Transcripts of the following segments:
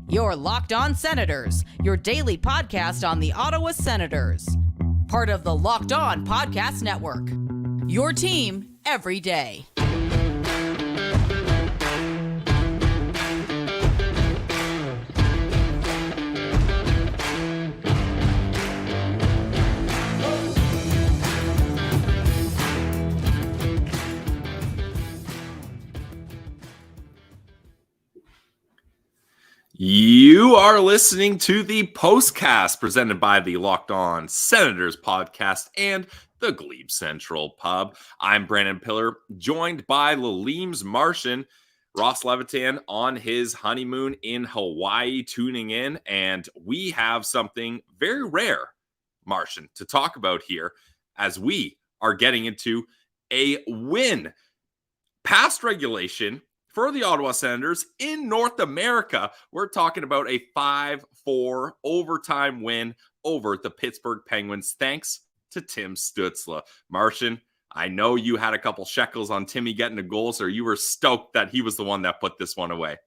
Your Locked On Senators, your daily podcast on the Ottawa Senators. Part of the Locked On Podcast Network. Your team every day. You are listening to the Postcast presented by the Locked On Senators podcast and the Sens Central pub. I'm Brandon Piller, joined by Lalimes Martian. Ross Levitan on his honeymoon in Hawaii tuning in, and we have something very rare, Martian, to talk about here as we are getting into a win past regulation for the Ottawa Senators in North America. We're talking about a 5-4 overtime win over the Pittsburgh Penguins, thanks to Tim Stützle. Martian, I know you had a couple shekels on Timmy getting a goal, so you were stoked that he was the one that put this one away.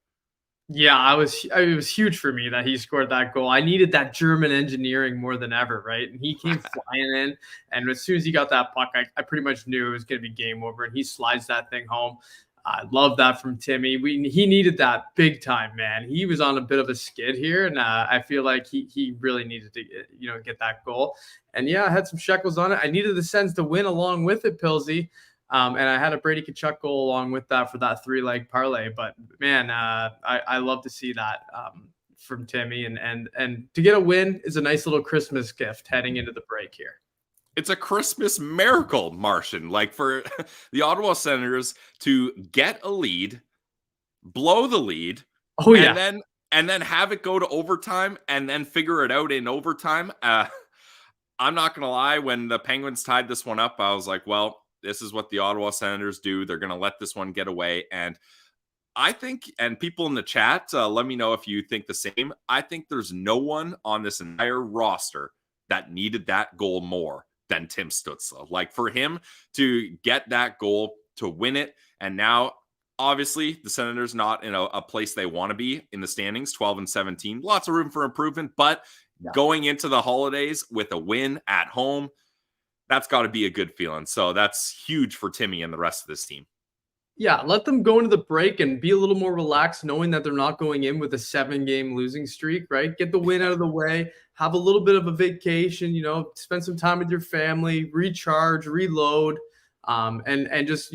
Yeah, it was huge for me that he scored that goal. I needed that German engineering more than ever, right? And he came flying in, and as soon as he got that puck, I pretty much knew it was going to be game over, and he slides that thing home. I love that from Timmy. He needed that big time, man. He was on a bit of a skid here, and I feel like he really needed to get that goal. And yeah, I had some shekels on it. I needed the Sens to win along with it, Pilsy. And I had a Brady Tkachuk goal along with that for that 3-leg parlay. But man, I love to see that from Timmy, and to get a win is a nice little Christmas gift heading into the break here. It's a Christmas miracle, Martian. Like for the Ottawa Senators to get a lead, blow the lead, and then have it go to overtime and then figure it out in overtime. I'm not going to lie, when the Penguins tied this one up, I was like, well, this is what the Ottawa Senators do. They're going to let this one get away. And I think, and people in the chat, let me know if you think the same. I think there's no one on this entire roster that needed that goal more than Tim Stützle. Like for him to get that goal, to win it, and now obviously the Senators not in a place they want to be in the standings, 12-17, lots of room for improvement, but going into the holidays with a win at home, that's got to be a good feeling. So that's huge for Timmy and the rest of this team. Yeah, let them go into the break and be a little more relaxed, knowing that they're not going in with a 7-game losing streak, right? Get the win out of the way, have a little bit of a vacation, spend some time with your family, recharge, reload, and just,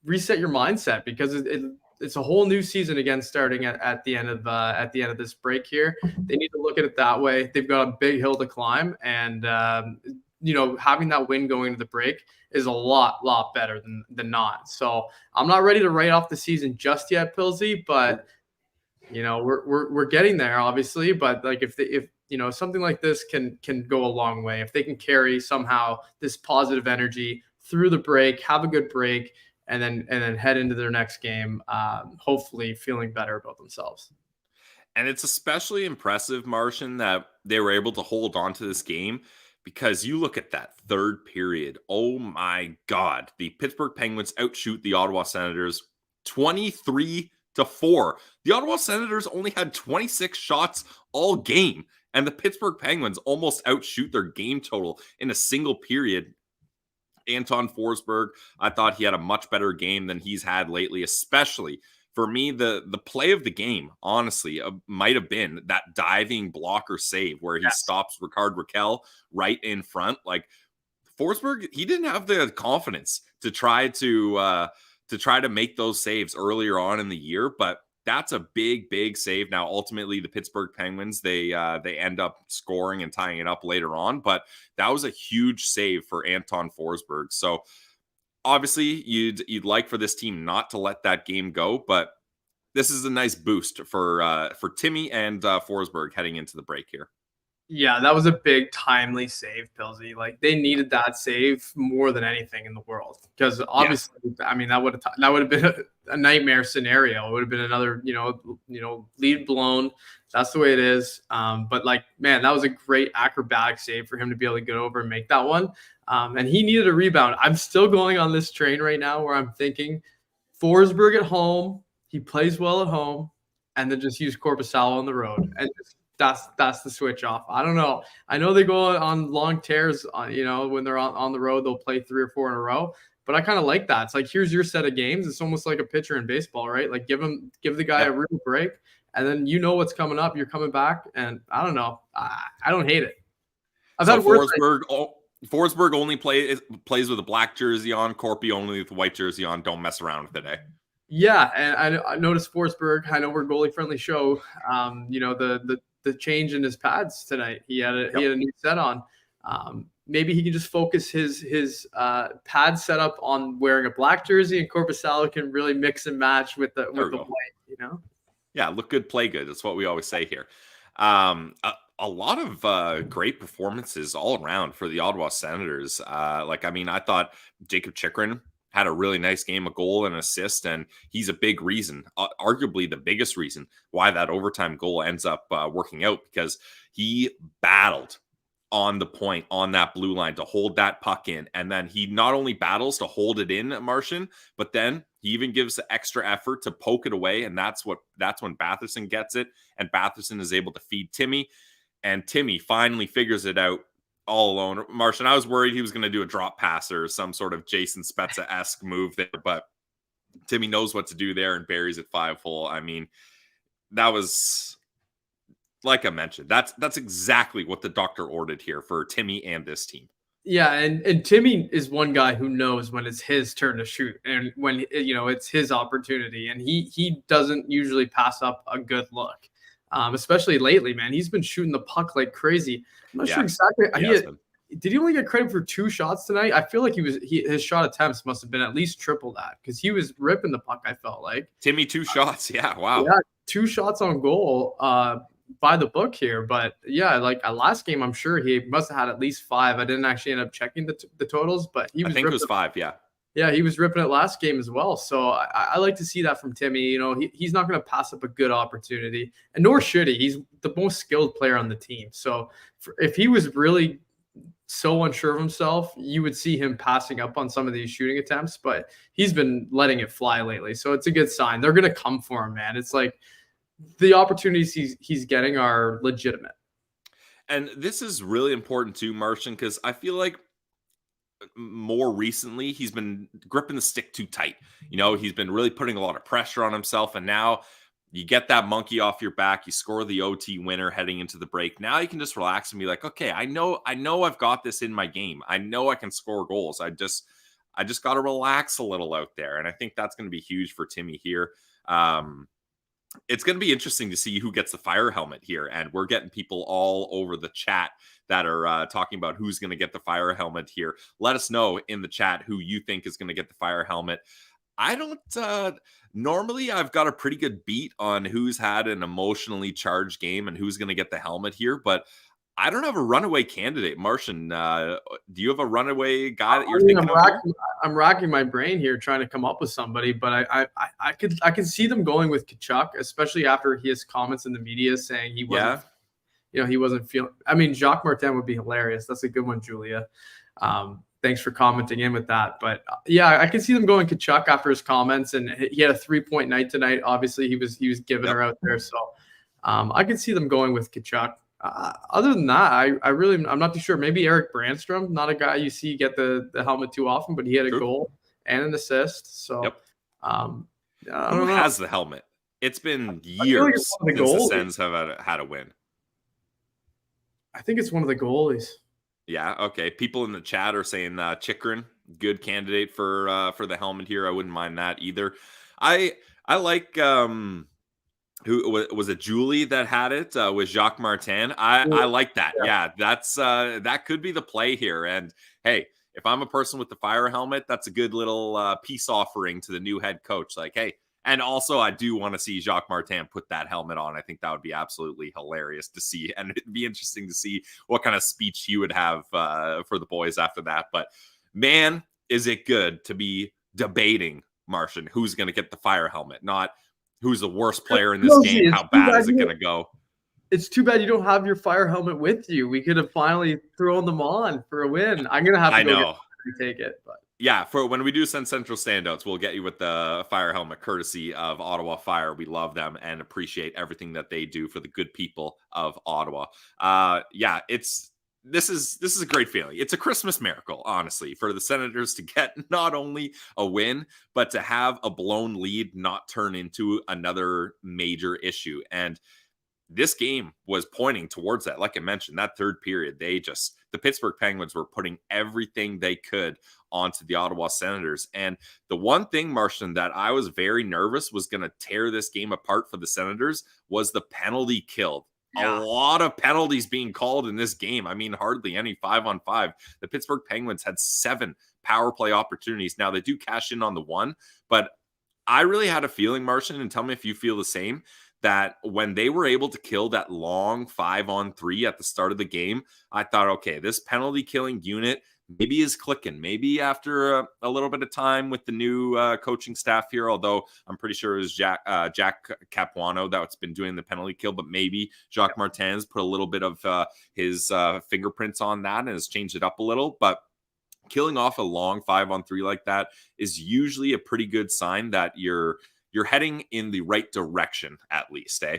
reset your mindset, because it's a whole new season again starting at the end of this break here. They need to look at it that way. They've got a big hill to climb, and having that win going into the break is a lot better than not. So I'm not ready to write off the season just yet, Pilsy, but we're getting there, obviously. But like if something like this can go a long way, if they can carry somehow this positive energy through the break, have a good break, and then head into their next game, hopefully feeling better about themselves. And it's especially impressive, Martian, that they were able to hold on to this game, because you look at that third period. Oh my God. The Pittsburgh Penguins outshoot the Ottawa Senators 23-4. The Ottawa Senators only had 26 shots all game, and the Pittsburgh Penguins almost outshoot their game total in a single period. Anton Forsberg, I thought he had a much better game than he's had lately, especially for me, the play of the game, honestly, might have been that diving blocker save where he stops Rickard Rakell right in front. Like Forsberg, he didn't have the confidence to try to make those saves earlier on in the year, but that's a big save. Now, ultimately, the Pittsburgh Penguins, they end up scoring and tying it up later on, but that was a huge save for Anton Forsberg. So obviously, you'd like for this team not to let that game go, but this is a nice boost for Timmy and Forsberg heading into the break here. Yeah, that was a big timely save, Pilsy. Like they needed that save more than anything in the world, because obviously, I mean, that would have been a nightmare scenario. It would have been another, lead blown. That's the way it is. But like, man, that was a great acrobatic save for him to be able to get over and make that one. And he needed a rebound. I'm still going on this train right now where I'm thinking Forsberg at home. He plays well at home. and then just use Korpisalo on the road, and that's the switch off. I don't know. I know they go on long tears, when they're on the road, they'll play 3 or 4 in a row. But I kind of like that. It's like, here's your set of games. It's almost like a pitcher in baseball, right? Like give the guy a real break, and then what's coming up. You're coming back, and I don't know. I don't hate it. Forsberg only plays with a black jersey on. Corpy only with a white jersey on. Don't mess around with it, eh? Yeah, and I noticed Forsberg. I know we're goalie friendly show. The change in his pads tonight. He had a new set on. Maybe he can just focus his pad setup on wearing a black jersey, and Korpisalo can really mix and match with the white. Yeah, look good, play good. That's what we always say here. A lot of great performances all around for the Ottawa Senators. I thought Jacob Chychrun had a really nice game, a goal and an assist, and he's a big reason, arguably the biggest reason why that overtime goal ends up working out, because he battled on the point on that blue line to hold that puck in. And then he not only battles to hold it in, Martian, but then he even gives the extra effort to poke it away. And that's when Batherson gets it. And Batherson is able to feed Timmy. And Timmy finally figures it out all alone. Martian, I was worried he was going to do a drop pass or some sort of Jason Spezza-esque move there, but Timmy knows what to do there and buries it 5-hole. I mean, that was... like I mentioned, that's exactly what the doctor ordered here for Timmy and this team. Yeah, and Timmy is one guy who knows when it's his turn to shoot and when it's his opportunity, and he doesn't usually pass up a good look, especially lately. Man, he's been shooting the puck like crazy. I'm not sure exactly. Did he only get credit for 2 shots tonight? I feel like his shot attempts must have been at least triple that, because he was ripping the puck. I felt like Timmy 2 shots. Yeah, wow. Yeah, 2 shots on goal. By the book here, but yeah, like last game, I'm sure he must have had at least 5. I didn't actually end up checking the totals, but I think it was 5. Yeah, he was ripping it last game as well. So I like to see that from Timmy. He's not going to pass up a good opportunity, and nor should he. He's the most skilled player on the team. So if he was really so unsure of himself, you would see him passing up on some of these shooting attempts, but he's been letting it fly lately. So it's a good sign. They're going to come for him, man. It's like, the opportunities he's getting are legitimate. And this is really important too, Martian, because I feel like more recently he's been gripping the stick too tight. He's been really putting a lot of pressure on himself, and now you get that monkey off your back, you score the OT winner heading into the break. Now you can just relax and be like, okay, I know I've got this in my game. I know I can score goals. I just got to relax a little out there. And I think that's going to be huge for Timmy here. It's going to be interesting to see who gets the fire helmet here. And we're getting people all over the chat that are talking about who's going to get the fire helmet here. Let us know in the chat who you think is going to get the fire helmet. I don't normally I've got a pretty good beat on who's had an emotionally charged game and who's going to get the helmet here, but I don't have a runaway candidate. Martian, do you have a runaway guy that you're thinking of? I'm racking my brain here trying to come up with somebody, but I could see them going with Tkachuk, especially after his comments in the media saying he wasn't, he wasn't feeling. I mean, Jacques Martin would be hilarious. That's a good one, Julia. Thanks for commenting in with that. But yeah, I can see them going Tkachuk after his comments, and he had a 3-point night tonight. Obviously, he was giving her out there, so I can see them going with Tkachuk. Other than that, I'm not too sure. Maybe Eric Brandstrom, not a guy you see get the helmet too often, but he had a goal and an assist. So, who has the helmet? It's been years since the Sens have had a win. I think it's one of the goalies. Yeah. Okay. People in the chat are saying Chychrun, good candidate for the helmet here. I wouldn't mind that either. I like. Who was it? Julie that had it with Jacques Martin. I like that. Yeah, that's that could be the play here. And hey, if I'm a person with the fire helmet, that's a good little peace offering to the new head coach. Like, hey, and also I do want to see Jacques Martin put that helmet on. I think that would be absolutely hilarious to see, and it'd be interesting to see what kind of speech he would have for the boys after that. But man, is it good to be debating, Martian, who's going to get the fire helmet, not who's the worst player in this game? How bad is it going to go? It's too bad you don't have your fire helmet with you. We could have finally thrown them on for a win. I'm going to have to take it. But Yeah, for when we do Sens Central standouts, we'll get you with the fire helmet courtesy of Ottawa Fire. We love them and appreciate everything that they do for the good people of Ottawa. Yeah, this is a great feeling. It's a Christmas miracle, honestly, for the Senators to get not only a win, but to have a blown lead not turn into another major issue. And this game was pointing towards that. Like I mentioned, that third period, the Pittsburgh Penguins were putting everything they could onto the Ottawa Senators. And the one thing, Martian, that I was very nervous was going to tear this game apart for the Senators was the penalty kill. Yeah. A lot of penalties being called in this game. I mean, hardly any 5-on-5. The Pittsburgh Penguins had 7 power play opportunities. Now, they do cash in on the one, but I really had a feeling, Martian, and tell me if you feel the same, that when they were able to kill that long 5-on-3 at the start of the game, I thought, okay, this penalty killing unit maybe is clicking. Maybe after a little bit of time with the new coaching staff here, although I'm pretty sure it was Jack Capuano that's been doing the penalty kill, but maybe Jacques Martin's put a little bit of his fingerprints on that and has changed it up a little. But killing off a long 5-on-3 like that is usually a pretty good sign that you're heading in the right direction, at least, eh?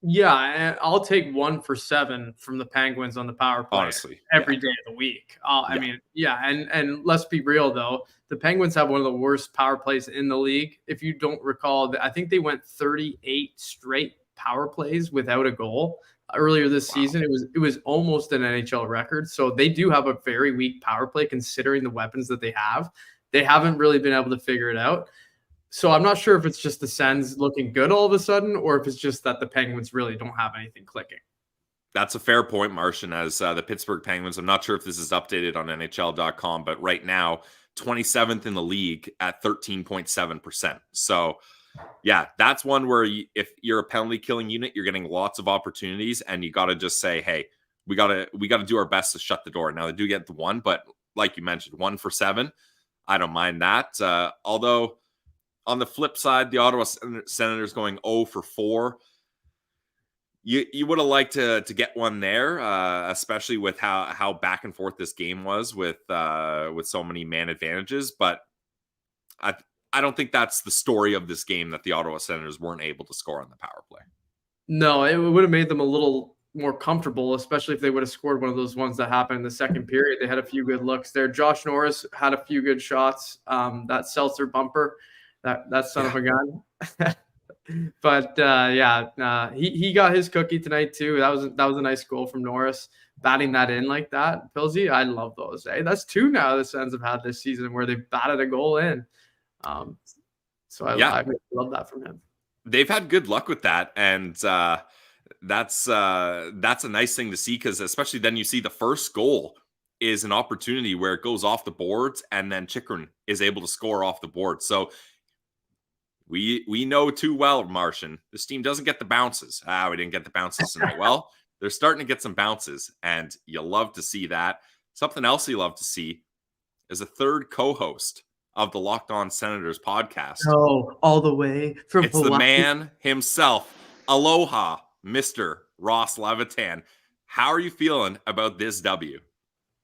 Yeah, and I'll take 1 for 7 from the Penguins on the power play Honestly, every day of the week. I mean, yeah, and let's be real though, the Penguins have one of the worst power plays in the league. If you don't recall, I think they went 38 straight power plays without a goal earlier this season. It was almost an NHL record. So they do have a very weak power play considering the weapons that they have. They haven't really been able to figure it out. So I'm not sure if it's just the Sens looking good all of a sudden, or if it's just that the Penguins really don't have anything clicking. That's a fair point, Martian, as the Pittsburgh Penguins, I'm not sure if this is updated on NHL.com, but right now, 27th in the league at 13.7%. So, yeah, that's one where if you're a penalty killing unit, you're getting lots of opportunities, and you got to just say, hey, we got to do our best to shut the door. Now, they do get the one, but like you mentioned, 1 for 7. I don't mind that. Although, on the flip side, the Ottawa Senators going 0 for 4. You would have liked to get one there, especially with how back and forth this game was with so many man advantages. But I don't think that's the story of this game, that the Ottawa Senators weren't able to score on the power play. No, it would have made them a little more comfortable, especially if they would have scored one of those ones that happened in the second period. They had a few good looks there. Josh Norris had a few good shots. That Seltzer bumper. That son of a gun. But he got his cookie tonight too. That was a nice goal from Norris, batting that in like that. Pilsy, I love those. Hey, that's 2 now the Sens have had this season where they've batted a goal in. So I love that from him. They've had good luck with that, and that's a nice thing to see, because especially then you see the first goal is an opportunity where it goes off the boards, and then Chychrun is able to score off the board. So we know too well, Martian, this team doesn't get the bounces. We didn't get the bounces tonight. Well, they're starting to get some bounces, and you love to see that. Something else you love to see is a third co-host of the Locked On Senators podcast. Oh, all the way from It's Hawaii. The man himself. Aloha, Mr. Ross Levitan. How are you feeling about this W?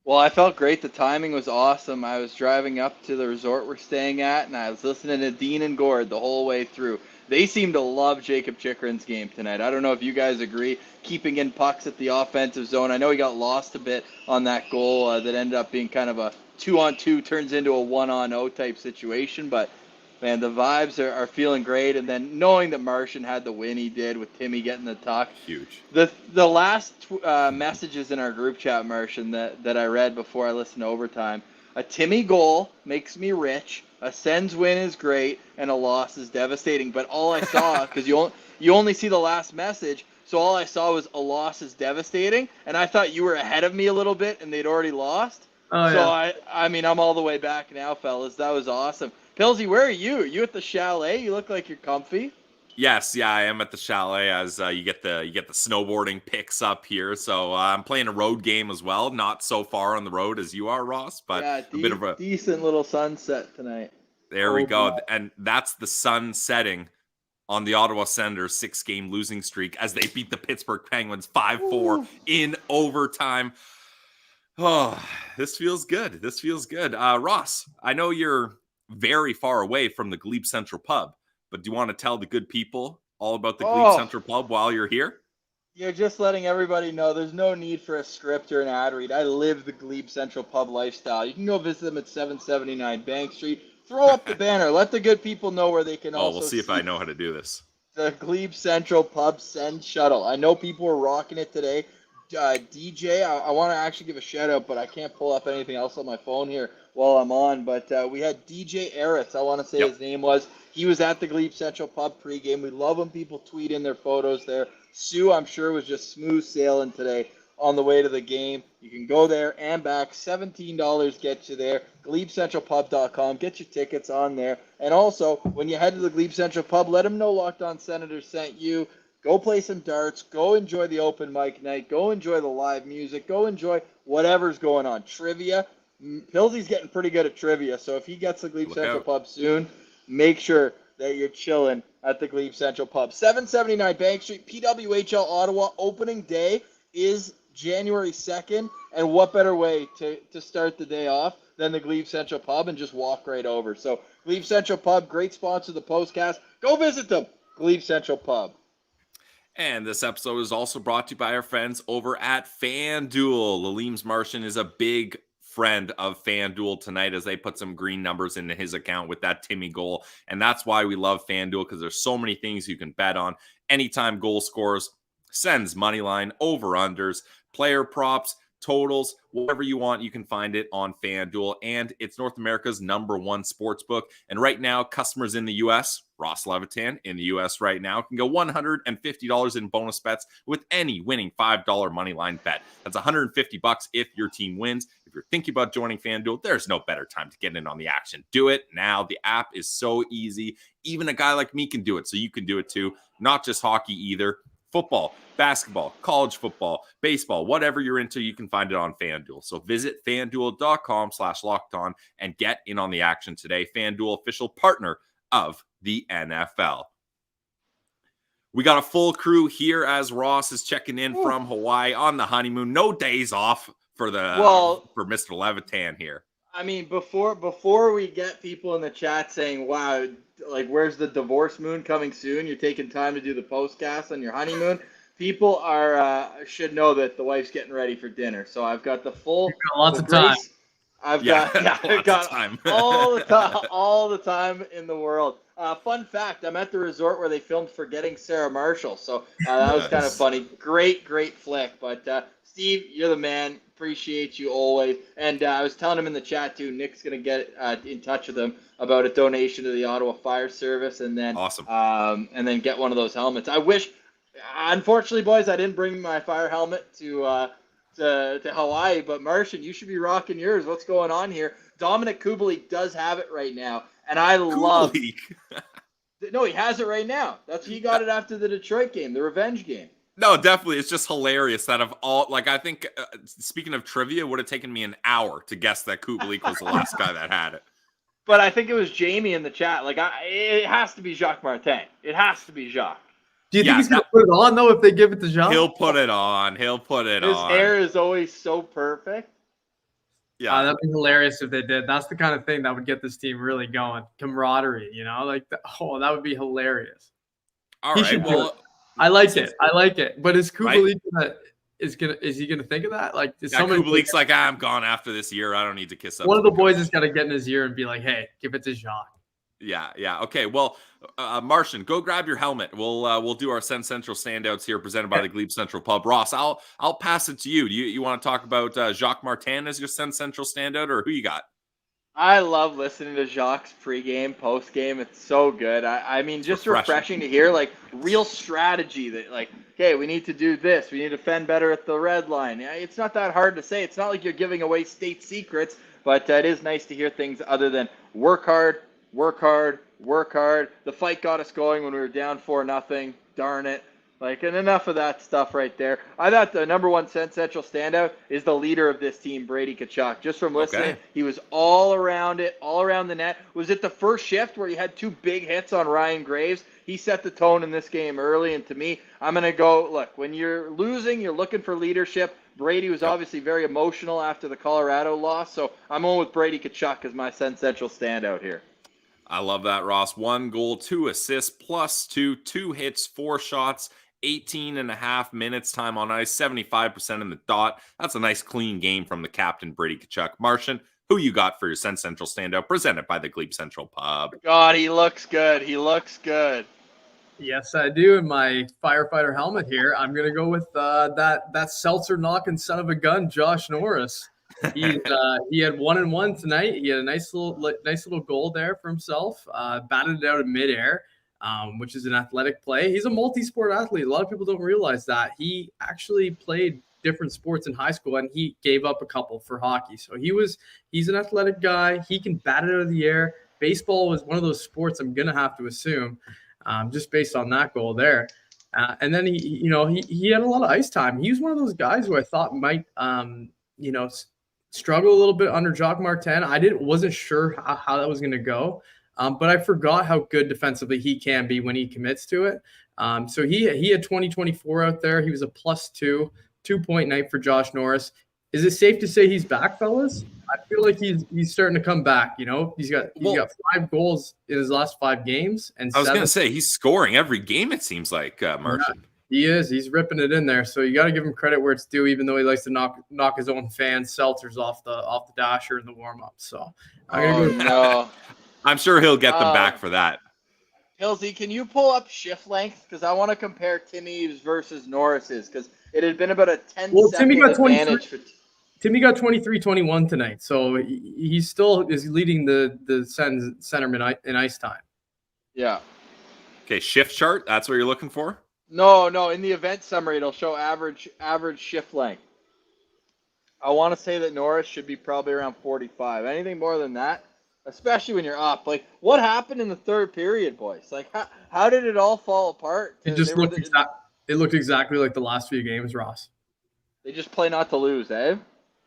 Well, I felt great. The timing was awesome. I was driving up to the resort we're staying at, and I was listening to Dean and Gord the whole way through. They seem to love Jacob Chychrun's game tonight. I don't know if you guys agree. Keeping in pucks at the offensive zone. I know he got lost a bit on that goal that ended up being kind of a 2-on-2 turns into a 1-on-0 type situation. But, man, the vibes are feeling great. And then knowing that Martian had the win he did with Timmy getting the tuck. Huge. The last messages in our group chat, Martian, that I read before I listened to overtime. A Timmy goal makes me rich. A Sens win is great, and a loss is devastating. But all I saw, because you only see the last message, so all I saw was a loss is devastating, and I thought you were ahead of me a little bit, and they'd already lost. Oh, so yeah. I mean, I'm all the way back now, fellas. That was awesome. Pilsy, where are you? Are you at the chalet? You look like you're comfy. Yes, I am at the chalet, as you get the snowboarding pics up here. So I'm playing a road game as well. Not so far on the road as you are, Ross, but yeah, a bit of a decent little sunset tonight. There we go, and that's the sun setting on the Ottawa Senators 6-game losing streak as they beat the Pittsburgh Penguins 5-4 in overtime. Oh, this feels good. This feels good. Ross, I know you're very far away from the Glebe Central pub, but do you want to tell the good people all about the Glebe Oh, Central pub while you're here? you're just letting everybody know there's no need for a script or an ad read. I live the Glebe Central pub lifestyle. You can go visit them at 779 Bank Street. Throw up the banner. Let the good people know where they can Oh, we'll also see if I know how to do this. the Glebe Central Pub Send Shuttle. I know people are rocking it today. DJ, I want to actually give a shout out, but I can't pull up anything else on my phone here while I'm on. But we had DJ Eritz, I want to say his name was. He was at the Glebe Central Pub pregame. We love when people tweet in their photos there. Sue, I'm sure, was just smooth sailing today on the way to the game. You can go there and back. $17 gets you there. GlebeCentralPub.com. Get your tickets on there. And also, when you head to the Glebe Central Pub, let them know Locked On Senators sent you. Go play some darts. Go enjoy the open mic night. Go enjoy the live music. Go enjoy whatever's going on. Trivia. Pilsy's getting pretty good at trivia, so if he gets the Glebe Central Pub soon, make sure that you're chilling at the Glebe Central Pub. 779 Bank Street, PWHL Ottawa. Opening day is January 2nd, and what better way to start the day off than the Glebe Central Pub and just walk right over. So Glebe Central Pub, great sponsor of the Postcast. Go visit them, Glebe Central Pub. And this episode is also brought to you by our friends over at FanDuel. Lalimes Martian is a big friend of FanDuel tonight as they put some green numbers into his account with that Timmy goal. And that's why we love FanDuel, because there's so many things you can bet on. Anytime goal scores, Sens money line, over-unders, player props, totals, whatever you want, you can find it on FanDuel. And it's North America's #1 sports book. And right now, customers in the U.S., Ross Levitan in the U.S. right now, can go $150 in bonus bets with any winning $5 money line bet. That's $150 if your team wins. If you're thinking about joining FanDuel, there's no better time to get in on the action. Do it now. The app is so easy. Even a guy like me can do it, so you can do it too. Not just hockey either. Football, basketball, college football, baseball, whatever you're into, you can find it on FanDuel. So visit FanDuel.com/lockedon and get in on the action today. FanDuel, official partner of the NFL. We got a full crew here as Ross is checking in from Hawaii on the honeymoon. No days off for Mr. Levitan here. I mean, before we get people in the chat saying, wow, like, where's the divorce moon coming soon? You're taking time to do the postcast on your honeymoon. People should know that the wife's getting ready for dinner. So I've got the full lots of time. I've got time. all the time in the world. Fun fact, I'm at the resort where they filmed Forgetting Sarah Marshall. So that was kind of funny. Great flick. But Steve, you're the man. Appreciate you always. And I was telling him in the chat too, Nick's going to get in touch with him about a donation to the Ottawa Fire Service, and then awesome. And then get one of those helmets. I wish, unfortunately, boys, I didn't bring my fire helmet to Hawaii, but Martian, you should be rocking yours. What's going on here? Dominic Kubalik does have it right now, and I love. No, he has it right now. He got it after the Detroit game, the revenge game. No, definitely. It's just hilarious that of all, like, I think, speaking of trivia, it would have taken me an hour to guess that Kubalik was the last guy that had it. But I think it was Jamie in the chat. Like, it has to be Jacques Martin. It has to be Jacques. Do you think he's going to put it on, though, if they give it to Jacques? He'll put it on. His hair is always so perfect. Yeah. That'd be hilarious if they did. That's the kind of thing that would get this team really going. Camaraderie, like, that would be hilarious. All right, well... I like it. But is Kubalik is he gonna think of that? Like, Kubalik's like, I'm gone after this year. I don't need to kiss up. One of the boys is gotta get in his ear and be like, hey, give it to Jacques. Yeah. Okay. Well, Martian, go grab your helmet. We'll do our Sens Central standouts here, presented by the Glebe Central Pub. Ross, I'll pass it to you. Do you want to talk about Jacques Martin as your Sens Central standout, or who you got? I love listening to Jacques pregame, postgame. It's so good. I mean, just refreshing to hear, like, real strategy that, like, okay, we need to do this. We need to defend better at the red line. It's not that hard to say. It's not like you're giving away state secrets, but it is nice to hear things other than work hard. The fight got us going when we were down 4-0. Darn it. Like, and enough of that stuff right there. I thought the #1 Sens Central standout is the leader of this team, Brady Tkachuk. Just from listening, he was all around the net. Was it the first shift where he had 2 big hits on Ryan Graves? He set the tone in this game early, and to me, I'm going to go, look, when you're losing, you're looking for leadership. Brady was obviously very emotional after the Colorado loss, so I'm on with Brady Tkachuk as my Sens Central standout here. I love that, Ross. 1 goal, 2 assists, plus 2 hits, 4 shots, 18 and a half minutes time on ice, 75% in the dot. That's a nice clean game from the captain, Brady Tkachuk. Martian, who you got for your Sens Central standout, presented by the Glebe Central Pub? God, he looks good. He looks good. Yes, I do. In my firefighter helmet here, I'm going to go with that seltzer knocking son of a gun, Josh Norris. He had 1-1 tonight. He had a nice little goal there for himself. Batted it out in midair, which is an athletic play. He's a multi-sport athlete. A lot of people don't realize that. He actually played different sports in high school, and he gave up a couple for hockey. So he's an athletic guy. He can bat it out of the air. Baseball was one of those sports I'm going to have to assume, just based on that goal there. And then he had a lot of ice time. He was one of those guys who I thought might, struggle a little bit under Jacques Martin. Wasn't sure how that was going to go, but I forgot how good defensively he can be when he commits to it. So he had 2024 out there. He was a +2 2-point night for Josh Norris. Is it safe to say he's back, fellas? I feel like he's starting to come back. He's got 5 goals in his last 5 games, and I was going to say he's scoring every game. It seems like Martian. Yeah. He is. He's ripping it in there. So you got to give him credit where it's due, even though he likes to knock his own fans seltzers off the dasher in the warm up. So no. I'm sure he'll get them back for that. Hillsy, can you pull up shift length? Because I want to compare Timmy's versus Norris's, because it had been about a 10-second advantage for. Timmy got 23-21 tonight, so he still is leading the Sens centerman in ice time. Yeah. Okay, shift chart. That's what you're looking for. No. In the event summary, it'll show average shift length. I want to say that Norris should be probably around 45. Anything more than that, especially when you're up. Like, what happened in the third period, boys? Like, how did it all fall apart? It just looked exactly like the last few games, Ross. They just play not to lose, eh?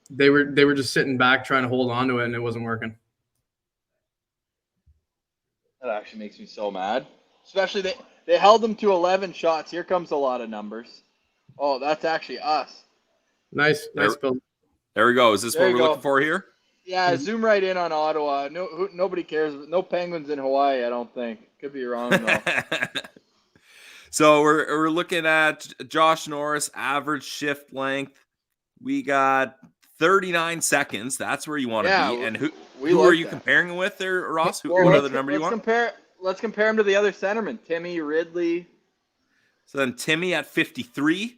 They were just sitting back trying to hold on to it, and it wasn't working. That actually makes me so mad. Especially they held them to 11 shots. Here comes a lot of numbers. Oh, that's actually us. Nice build. There we go. Is this what we're looking for here? Yeah, zoom right in on Ottawa. Nobody cares. No Penguins in Hawaii, I don't think. Could be wrong, though. So we're looking at Josh Norris, average shift length. We got 39 seconds. That's where you want to be. And who are you comparing with there, Ross? What other number you want? Let's compare him to the other centerman, Timmy Ridley. So then Timmy at 53.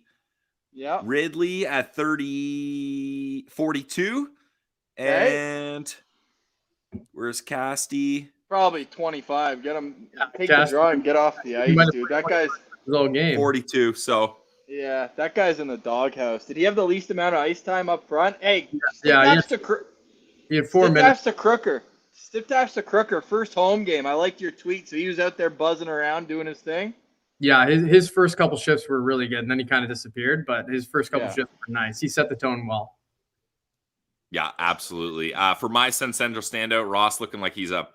Yeah. Ridley at 42. And where's Casty? Probably 25. Get him. Take the draw and get off the ice, dude. That guy's all game. 42. So. Yeah, that guy's in the doghouse. Did he have the least amount of ice time up front? Hey, he had 4 minutes. Stiff taps to Crooker, first home game. I liked your tweet. So he was out there buzzing around doing his thing. Yeah, his first couple shifts were really good, and then he kind of disappeared. But his first couple shifts were nice. He set the tone well. Yeah, absolutely. For my Sens Central standout, Ross looking like he's a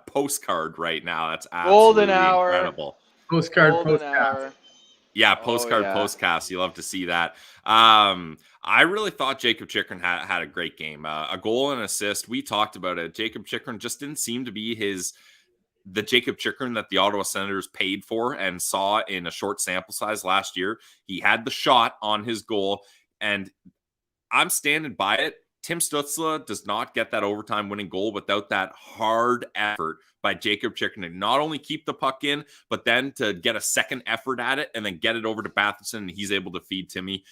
postcard right now. That's absolutely incredible. Postcard. Yeah, postcast. You love to see that. I really thought Jacob Chychrun had a great game. A goal and assist. We talked about it. Jacob Chychrun just didn't seem to be the Jacob Chychrun that the Ottawa Senators paid for and saw in a short sample size last year. He had the shot on his goal, and I'm standing by it. Tim Stützle does not get that overtime winning goal without that hard effort by Jacob Chychrun to not only keep the puck in, but then to get a second effort at it and then get it over to Batherson, and he's able to feed Timmy.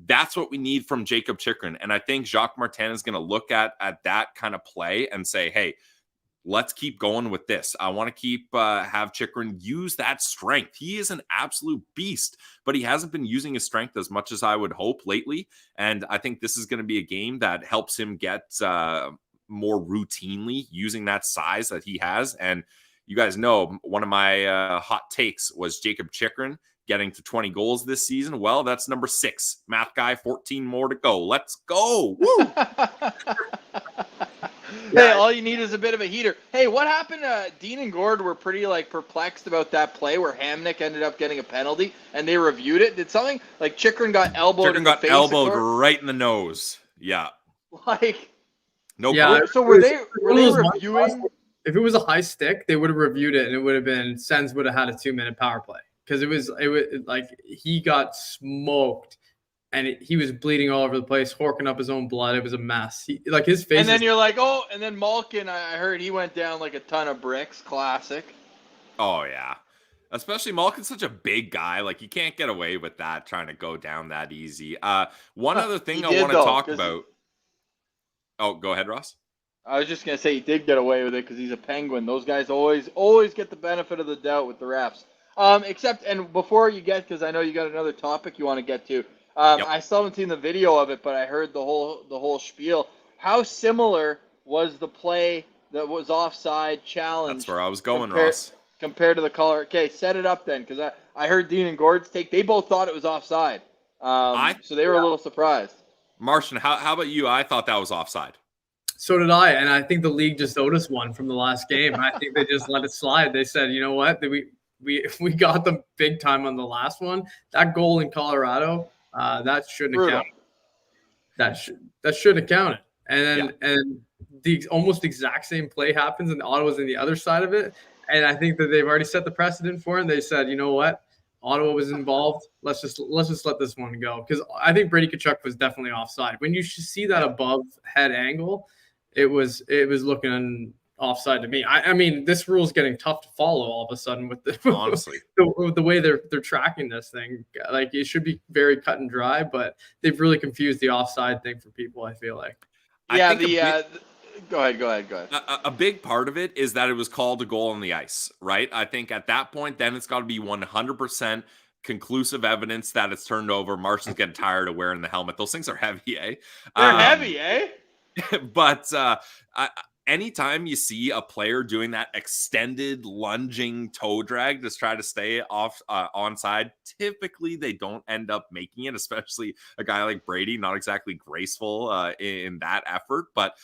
That's what we need from Jacob Chychrun. And I think Jacques Martin is going to look at that kind of play and say, hey, let's keep going with this. I want to have Chychrun use that strength. He is an absolute beast, but he hasn't been using his strength as much as I would hope lately. And I think this is going to be a game that helps him get more routinely using that size that he has. And you guys know one of my hot takes was Jacob Chychrun getting to 20 goals this season. Well, that's number 6. Math guy, 14 more to go. Let's go. Woo! Hey, all you need is a bit of a heater. Hey, what happened? Dean and Gord were pretty perplexed about that play where Hamnick ended up getting a penalty, and they reviewed it. Did something like Chychrun got elbowed? Chychrun got elbowed right in the nose. Yeah. No. Yeah. So were they reviewing? If it was a high stick, they would have reviewed it, and it would have been Sens would have had a 2-minute power play because it was like he got smoked. And he was bleeding all over the place, horking up his own blood. It was a mess. His face. And then you're like, oh, and then Malkin, I heard he went down like a ton of bricks. Classic. Oh, yeah. Especially Malkin's such a big guy. Like, you can't get away with that, trying to go down that easy. One other thing I want to talk about. Oh, go ahead, Ross. I was just going to say he did get away with it because he's a Penguin. Those guys always get the benefit of the doubt with the refs. Except, and before you get, because I know you got another topic you want to get to. Yep. I still haven't seen the video of it, but I heard the whole spiel. How similar was the play that was offside challenge? That's where I was going, Ross. Compared to the color. Okay, set it up then, because I heard Dean and Gord's take. They both thought it was offside. So they were a little surprised. Martian, how about you? I thought that was offside. So did I, and I think the league just owed us one from the last game. I think they just let it slide. They said, you know what? We got them big time on the last one. That goal in Colorado. That shouldn't have counted. That should have counted. And the almost exact same play happens, and Ottawa's in the other side of it. And I think that they've already set the precedent for it. And they said, you know what, Ottawa was involved. Let's just let this one go, because I think Brady Tkachuk was definitely offside. When you see that above head angle, it was looking offside to me. I mean, this rule is getting tough to follow all of a sudden with honestly the way they're tracking this thing. Like, it should be very cut and dry, but they've really confused the offside thing for people, I feel like. Yeah, go ahead. A big part of it is that it was called a goal on the ice, right? I think at that point, then it's got to be 100% conclusive evidence that it's turned over. Martian's getting tired of wearing the helmet. Those things are heavy, eh? They're heavy, eh? But anytime you see a player doing that extended lunging toe drag to try to stay off onside, typically they don't end up making it, especially a guy like Brady, not exactly graceful in that effort. But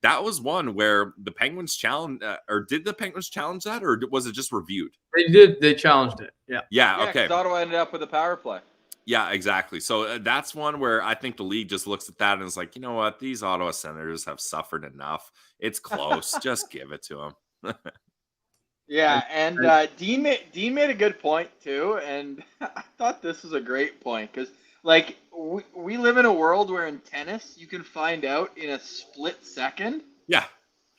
that was one where the Penguins challenged, or did the Penguins challenge that, or was it just reviewed? They did. They challenged it. Yeah. Okay. Ottawa ended up with a power play. Yeah, exactly. So that's one where I think the league just looks at that and is like, you know what? These Ottawa Senators have suffered enough. It's close. Just give it to them. Yeah, and Dean made a good point too, and I thought this was a great point because, like, we live in a world where in tennis you can find out in a split second,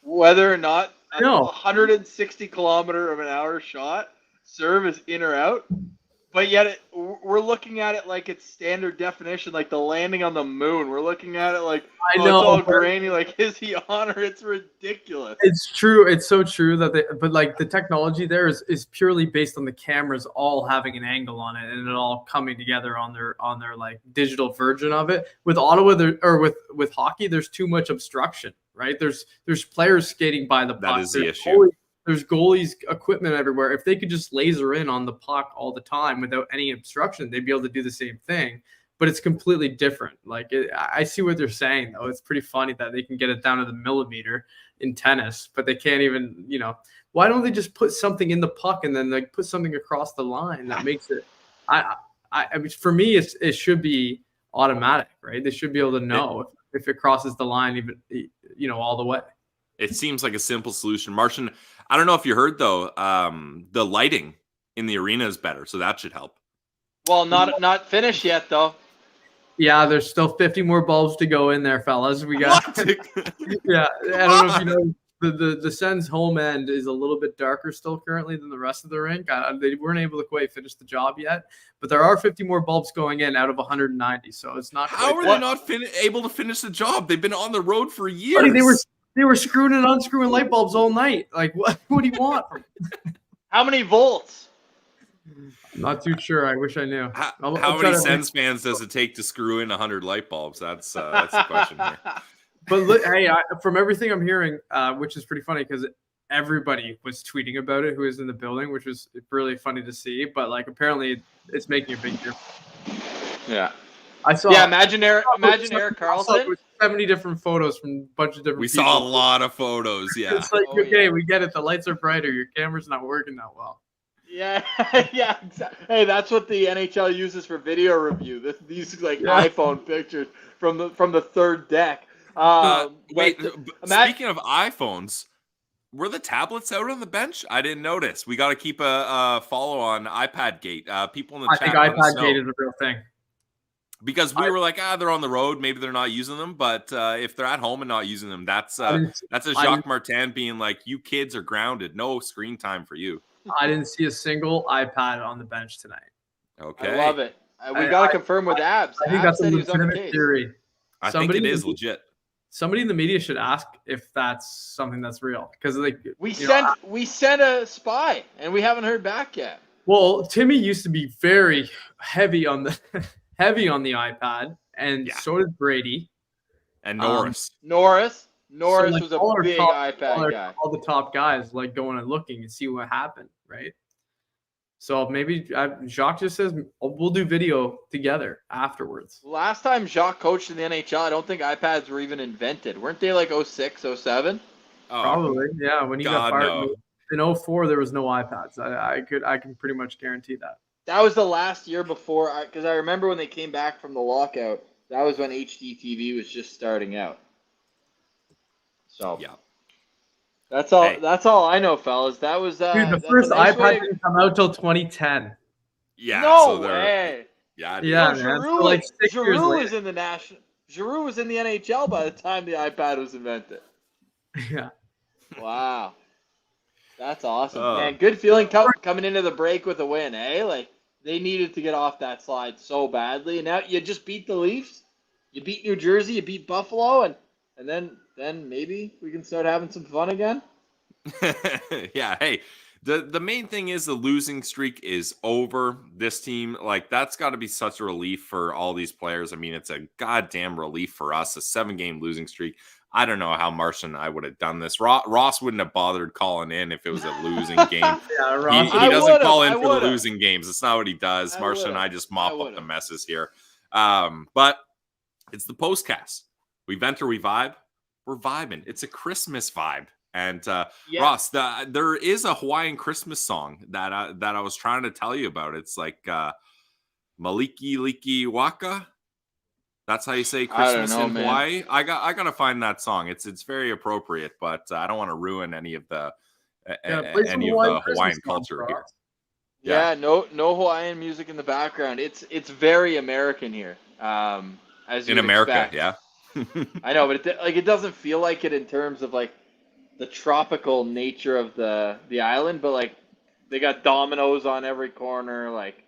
whether or not a 160 kilometer of an hour shot serve is in or out. But yet we're looking at it like it's standard definition, like the landing on the moon. We're looking at it like, it's all grainy. Like, is he on or? It's ridiculous. It's true. It's so true that but like the technology there is purely based on the cameras all having an angle on it and it all coming together on their like digital version of it. With Ottawa with hockey, there's too much obstruction, right? There's players skating by the puck. That is the issue. There's goalies equipment everywhere. If they could just laser in on the puck all the time without any obstruction, they'd be able to do the same thing. But it's completely different. Like, I see what they're saying, though. It's pretty funny that they can get it down to the millimeter in tennis, but they can't even, why don't they just put something in the puck and then like put something across the line that makes it? I mean, for me, it should be automatic, right? They should be able to know if it crosses the line, even all the way. It seems like a simple solution. Martian, I don't know if you heard, though, the lighting in the arena is better, so that should help. Well, not finished yet, though. Yeah, there's still 50 more bulbs to go in there, fellas. We got yeah, I don't know if you know, the Sens home end is a little bit darker still currently than the rest of the rink. They weren't able to quite finish the job yet, but there are 50 more bulbs going in out of 190, so it's not. How are they not able to finish the job? They've been on the road for years. Buddy, they were screwing and unscrewing light bulbs all night. Like, what do you want? How many volts? I'm not too sure. I wish I knew. How many Sens fans does it take to screw in 100 light bulbs? That's the question here. But look, hey, from everything I'm hearing, which is pretty funny because everybody was tweeting about it who is in the building, which was really funny to see. But like, apparently, it's making a big difference. Yeah. I saw. Yeah, imagine Eric Carlson. 70 different photos from a bunch of different. We people. saw a lot of photos. Yeah. It's like we get it. The lights are brighter. Your camera's not working that well. Yeah, yeah. Exactly. Hey, that's what the NHL uses for video review. These iPhone pictures from the third deck. Wait, speaking of iPhones, were the tablets out on the bench? I didn't notice. We got to keep a follow on iPad Gate. People in the chat. I think iPad Gate is a real thing. Because we were like, they're on the road. Maybe they're not using them. But if they're at home and not using them, that's a Jacques Martin being like, you kids are grounded. No screen time for you. I didn't see a single iPad on the bench tonight. Okay. I love it. We got to confirm with Abs. I think that's a legitimate theory. I think it is legit. Somebody in the media should ask if that's something that's real. Because we sent a spy and we haven't heard back yet. Well, Timmy used to be very heavy on the iPad, and so did Brady. And Norris. Norris was a big iPad guy. All the top guys like going and looking and see what happened, right? So maybe Jacques just says we'll do video together afterwards. Last time Jacques coached in the NHL, I don't think iPads were even invented. Weren't they like 06, 07? Oh, probably, yeah. When he got fired no. in 04, there was no iPads. I can pretty much guarantee that. That was the last year before, because I remember when they came back from the lockout. That was when HD TV was just starting out. So yeah. That's all. Hey. That's all I know, fellas. That was dude. The first iPad didn't come out till 2010. Yeah. No way. Yeah. Yeah, man. Giroux, like 6 years was in the national. Giroux was in the NHL by the time the iPad was invented. Yeah. Wow. That's awesome, man. Good feeling coming into the break with a win, eh? Like they needed to get off that slide so badly, and now you just beat the Leafs. You beat New Jersey. You beat Buffalo, and then maybe we can start having some fun again. Yeah. Hey, the main thing is the losing streak is over. This team, like, that's got to be such a relief for all these players. I mean, it's a goddamn relief for us. A 7-game losing streak. I don't know how Martian and I would have done this. Ross wouldn't have bothered calling in if it was a losing game. Yeah, Ross, he doesn't call in for the losing games. It's not what he does. Martian and I just mop up the messes here. But it's the postcast. We venter, we vibe. We're vibing. It's a Christmas vibe. And Ross, there is a Hawaiian Christmas song that I was trying to tell you about. It's like Maliki Liki Waka. That's how you say Christmas in Hawaii. I gotta find that song. It's very appropriate, but I don't want to ruin any of the Hawaiian culture here. Yeah, no Hawaiian music in the background. It's very American here. As in America, expect. yeah. I know, but it doesn't feel like it in terms of like the tropical nature of the island, but like they got dominoes on every corner, like.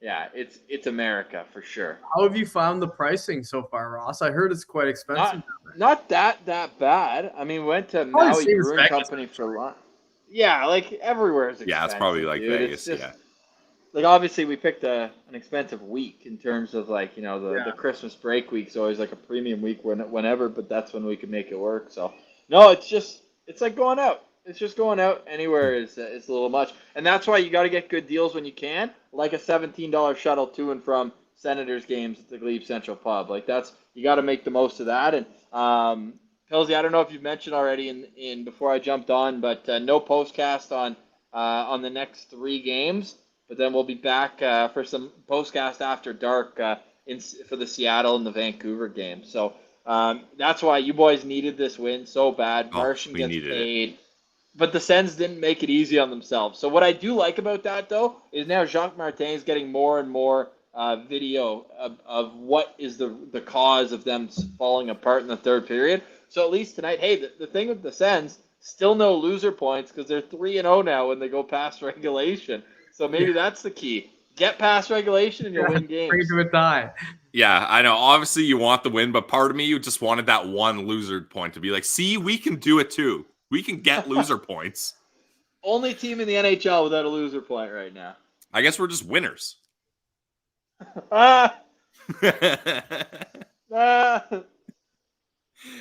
Yeah, it's America for sure. How have you found the pricing so far, Ross? I heard it's quite expensive. Not that bad. I mean, we went to Maui Brewing Company for lunch. Yeah, like everywhere is expensive. Yeah, it's probably like Vegas. Just, yeah. Like obviously we picked an expensive week in terms of like the Christmas break week's always like a premium week whenever, but that's when we could make it work. So no, it's like going out. It's just going out anywhere is a little much. And that's why you got to get good deals when you can, like a $17 shuttle to and from Senators games at the Glebe Central Pub. Like you got to make the most of that. And Pilsy, I don't know if you've mentioned already in before I jumped on, but no postcast on the next 3 games. But then we'll be back for some postcast after dark for the Seattle and the Vancouver game. So that's why you boys needed this win so bad. Martian gets paid. But the Sens didn't make it easy on themselves. So what I do like about that, though, is now Jacques Martin is getting more and more video of what is the cause of them falling apart in the third period. So at least tonight, hey, the thing with the Sens, still no loser points because they're 3-0 now when they go past regulation. So maybe that's the key. Get past regulation and you'll win games. Bring it to a tie. Yeah, I know. Obviously, you want the win, but part of me, you just wanted that one loser point to be like, see, we can do it too. We can get loser points. Only team in the NHL without a loser point right now. I guess we're just winners.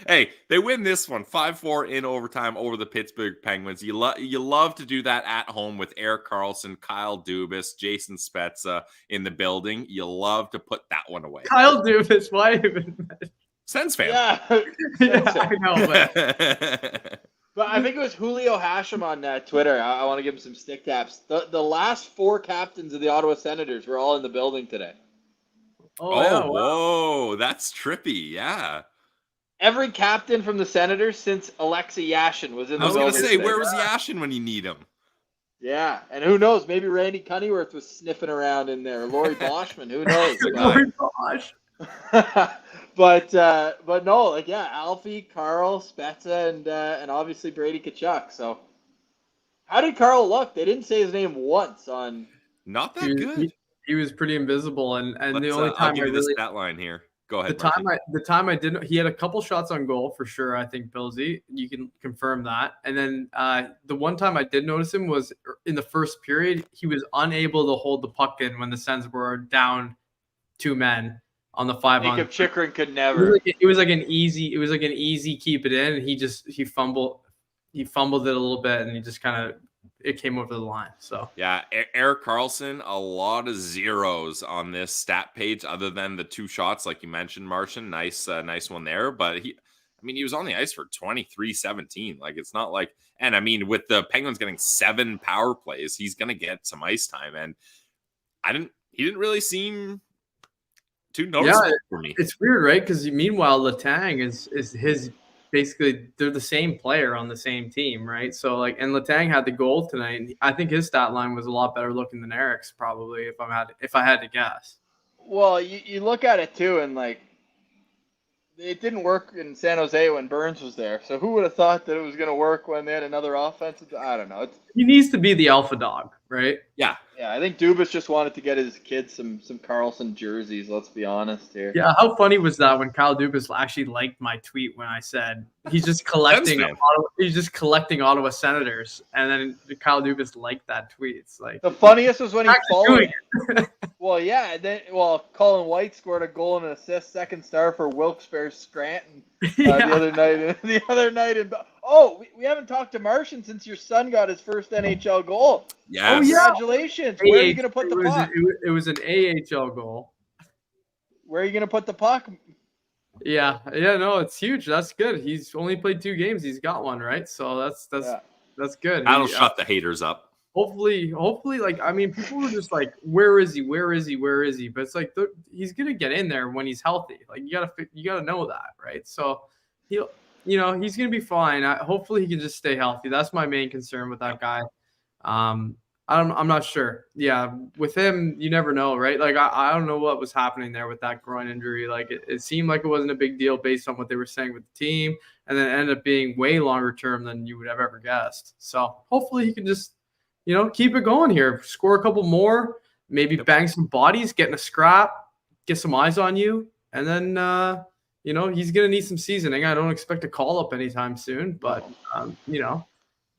Hey, they win this one 5-4 in overtime over the Pittsburgh Penguins. You love to do that at home with Erik Karlsson, Kyle Dubas, Jason Spezza in the building. You love to put that one away. Kyle Dubas, why even? Sens fan. Yeah, I know, but I think it was Julio Hashem on Twitter. I want to give him some stick taps. The last 4 captains of the Ottawa Senators were all in the building today. Whoa, that's trippy. Yeah. Every captain from the Senators since Alexei Yashin was in the building. I was going to say, today. where was Yashin when you need him? Yeah, and who knows? Maybe Randy Cunnyworth was sniffing around in there. Lori Boschman, who knows? Lori Bosch. but no, like, yeah, Alfie, Carl, Spezza, and obviously Brady Tkachuk. So, how did Carl look? They didn't say his name once on. Not that good. He was pretty invisible, and the only time I'll give you the stat line here. Go ahead. The time I didn't, he had a couple shots on goal for sure. I think Billsy, you can confirm that. And then the one time I did notice him was in the first period. He was unable to hold the puck in when the Sens were down 2 men on the 5-on. Jacob Chikrin could never. It was like an easy keep it in. And he fumbled it a little bit, and he just kind of. It came over the line. So yeah, Erik Karlsson, a lot of zeros on this stat page, other than the 2 shots, like you mentioned, Martian. Nice one there. But he was on the ice for 23-17. Like, it's not like, and I mean, with the Penguins getting 7 power plays, he's gonna get some ice time. And he didn't really seem too noticeable for me. It's weird, right? Because meanwhile, Letang is his. Basically, they're the same player on the same team, right? So, like, and Letang had the goal tonight. And I think his stat line was a lot better looking than Eric's, probably, if I had to guess. Well, you look at it too, and like, it didn't work in San Jose when Burns was there. So who would have thought that it was going to work when they had another offensive? I don't know. He needs to be the alpha dog, right? Yeah. Yeah, I think Dubas just wanted to get his kids some Karlsson jerseys. Let's be honest here. Yeah, how funny was that when Kyle Dubas actually liked my tweet when I said he's just collecting Ottawa Senators, and then Kyle Dubas liked that tweet. It's like the funniest was when he followed. Well, yeah, Colin White scored a goal and an assist, second star for Wilkes-Barre Scranton the other night. We haven't talked to Martian since your son got his first NHL goal. Yes. Congratulations. Where are you going to put the puck? It was an AHL goal. Where are you going to put the puck? Yeah, no, it's huge. That's good. He's only played 2 games. He's got one, right? So that's good. That'll shut the haters up. Hopefully, like, I mean, people were just like, where is he? Where is he? Where is he? But it's like he's gonna get in there when he's healthy. Like, you gotta know that, right? So he's gonna be fine. Hopefully, he can just stay healthy. That's my main concern with that guy. I'm not sure. Yeah, with him, you never know, right? Like, I don't know what was happening there with that groin injury. Like, it seemed like it wasn't a big deal based on what they were saying with the team, and then it ended up being way longer term than you would have ever guessed. So hopefully, he can just keep it going here. Score a couple more, maybe bang some bodies, get in a scrap, get some eyes on you, and then he's gonna need some seasoning. I don't expect a call up anytime soon, but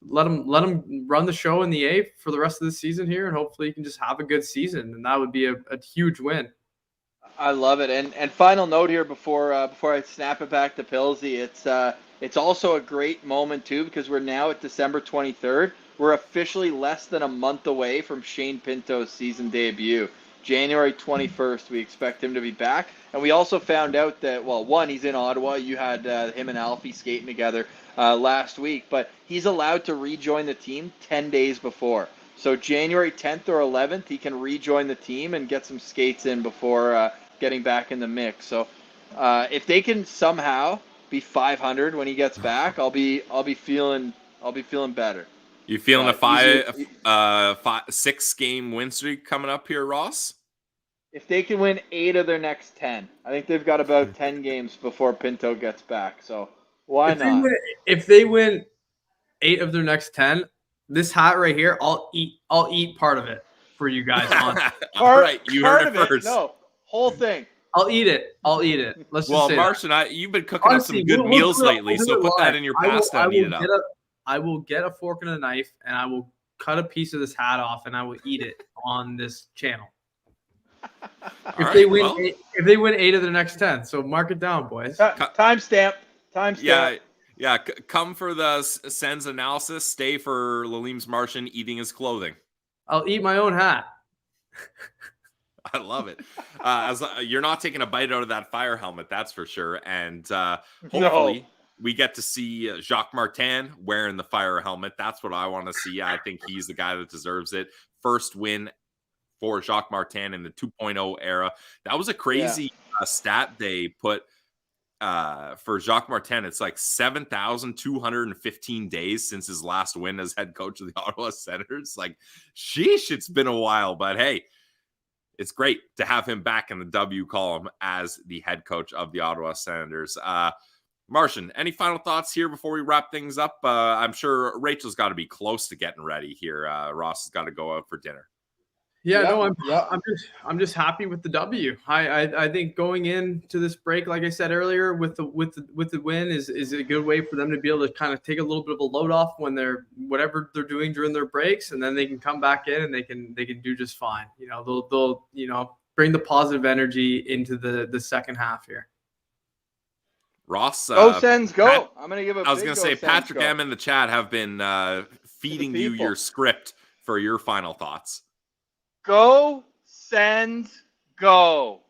let him run the show in the A for the rest of the season here, and hopefully he can just have a good season, and that would be a huge win. I love it. And final note here before I snap it back to Pilsy, it's also a great moment too, because we're now at December 23rd. We're officially less than a month away from Shane Pinto's season debut. January 21st, we expect him to be back. And we also found out that, he's in Ottawa. You had him and Alfie skating together last week. But he's allowed to rejoin the team 10 days before. So January 10th or 11th, he can rejoin the team and get some skates in before getting back in the mix. So if they can somehow be 500 when he gets back, I'll be feeling better. You feeling a 6-game win streak coming up here, Ross? If they can win 8 of their next 10, I think they've got about 10 games before Pinto gets back. So why not? If they win 8 of their next 10, this hat right here, I'll eat part of it for you guys. All right, you heard it first. No, whole thing. I'll eat it. Let's just say Martian, you've been cooking up some good meals lately, so put that in your pasta and eat it up. I will get a fork and a knife, and I will cut a piece of this hat off, and I will eat it on this channel. If they win 8 of the next 10, so mark it down, boys. Timestamp. Timestamp. Yeah. Come for the Sens analysis. Stay for Lalimes Martian eating his clothing. I'll eat my own hat. I love it. You're not taking a bite out of that fire helmet, that's for sure. And hopefully we get to see Jacques Martin wearing the fire helmet. That's what I want to see. I think he's the guy that deserves it. First win for Jacques Martin in the 2.0 era. That was a crazy stat they put for Jacques Martin. It's like 7,215 days since his last win as head coach of the Ottawa Senators. Like, sheesh, it's been a while, but hey, it's great to have him back in the W column as the head coach of the Ottawa Senators. Martian, any final thoughts here before we wrap things up? I'm sure Rachel's got to be close to getting ready here. Ross has got to go out for dinner. I'm just happy with the W. I think going into this break, like I said earlier, with the win is a good way for them to be able to kind of take a little bit of a load off when they're whatever they're doing during their breaks, and then they can come back in and they can do just fine. They'll bring the positive energy into the second half here. Ross, go Sens, go! I'm gonna give I was gonna say Patrick M in the chat have been feeding you your script for your final thoughts. Go Sens, go!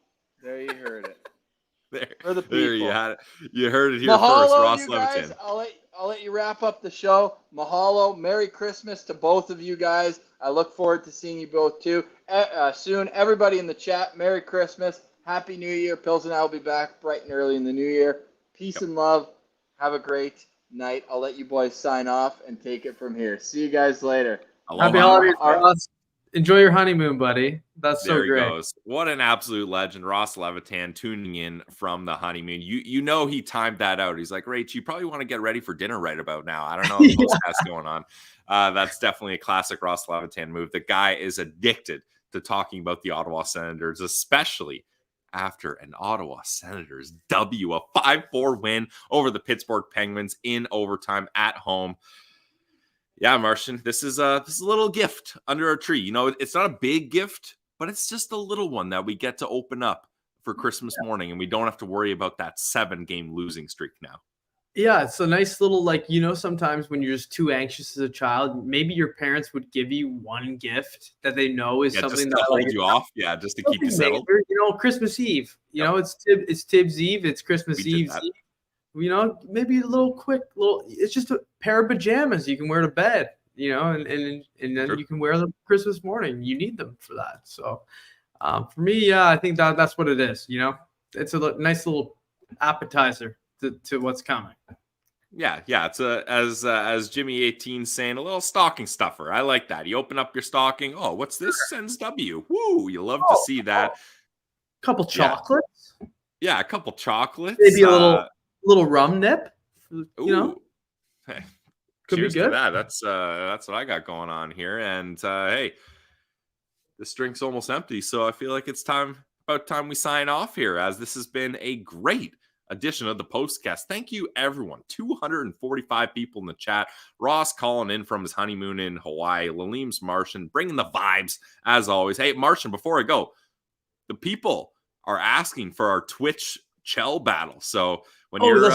There you heard it. For the people. There you had it. You heard it here Mahalo, first, Ross you Levitin. guys. I'll let you wrap up the show. Mahalo, Merry Christmas to both of you guys. I look forward to seeing you both too soon. Everybody in the chat, Merry Christmas, Happy New Year. Pills and I will be back bright and early in the new year. Peace and love. Have a great night. I'll let you boys sign off and take it from here. See you guys later. Happy holidays, Ross. Enjoy your honeymoon, buddy. That's so great. There he goes. What an absolute legend. Ross Levitin tuning in from the honeymoon. You know he timed that out. He's like, Rach, you probably want to get ready for dinner right about now. I don't know what's going on. That's definitely a classic Ross Levitin move. The guy is addicted to talking about the Ottawa Senators, especially after an Ottawa Senators W, a 5-4 win over the Pittsburgh Penguins in overtime at home. Yeah, Martian, this is a little gift under a tree. It's not a big gift, but it's just a little one that we get to open up for Christmas morning, and we don't have to worry about that 7-game losing streak now. Yeah, it's a nice little, sometimes when you're just too anxious as a child, maybe your parents would give you one gift that they know is something just that to hold you off. Yeah, just to keep you settled. Christmas Eve. It's Tibbs Eve. It's Christmas Eve. Maybe a it's just a pair of pajamas you can wear to bed, and then you can wear them Christmas morning. You need them for that. So for me, I think that's what it is. It's a nice little appetizer to what's coming. Yeah. It's as Jimmy 18 saying, a little stocking stuffer. I like that. You open up your stocking. Oh, what's this? Sens W. Woo! You love to see that. Couple chocolates. Yeah, a couple chocolates. Maybe a little rum nip. Hey, could cheers be good. To that. That's what I got going on here. And hey, this drink's almost empty, so I feel like it's about time we sign off here, as this has been a great edition of the Postcast. Thank you, everyone. 245 people in the chat. Ross calling in from his honeymoon in Hawaii. Lalimes Martian bringing the vibes as always. Hey, Martian, before I go, the people are asking for our Twitch Chell battle. So when you're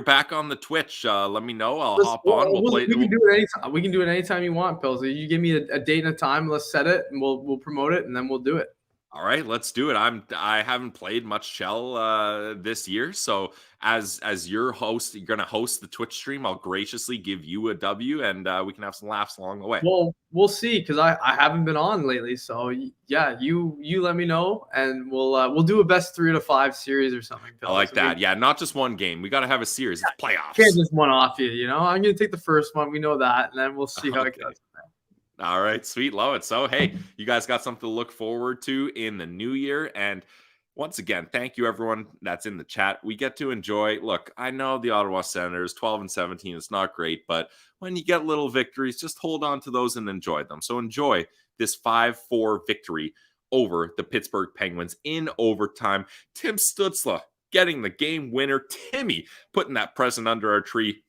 back on the Twitch, let me know. I'll hop on. We can do it anytime. We can do it anytime you want, Pills. You give me a date and a time. Let's set it, and we'll promote it, and then we'll do it. All right, let's do it. I haven't played much Chell this year, so as your host, you're gonna host the Twitch stream. I'll graciously give you a W, and we can have some laughs along the way. Well, we'll see, because I haven't been on lately. So yeah, you let me know, and we'll do a best 3 out of 5 series or something. I like that. Yeah, not just one game. We got to have a series. It's playoffs. Can't just one off you. I'm gonna take the first one. We know that, and then we'll see how it goes. All right, sweet, love it. So, hey, you guys got something to look forward to in the new year. And once again, thank you, everyone that's in the chat. We get to enjoy. Look, I know the Ottawa Senators, 12-17, it's not great, but when you get little victories, just hold on to those and enjoy them. So enjoy this 5-4 victory over the Pittsburgh Penguins in overtime. Tim Stutzla getting the game winner. Timmy putting that present under our tree.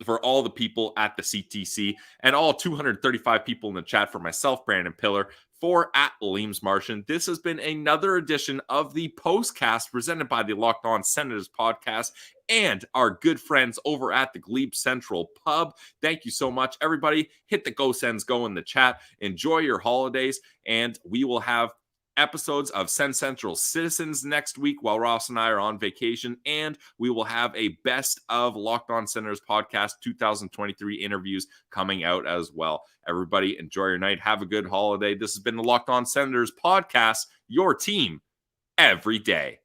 for all the people at the CTC and all 235 people in the chat, for myself, Brandon Piller, for at Lalimes Martian. This has been another edition of the Postcast presented by the Locked On Senators podcast and our good friends over at the Glebe Central Pub. Thank you so much, everybody. Hit the Go Sens Go in the chat. Enjoy your holidays, and we will have episodes of Sens Central Citizens next week while Ross and I are on vacation, and we will have a best of Locked On Senators podcast 2023 interviews coming out as well. Everybody, enjoy your night. Have a good holiday. This has been the Locked On Senators podcast, your team every day.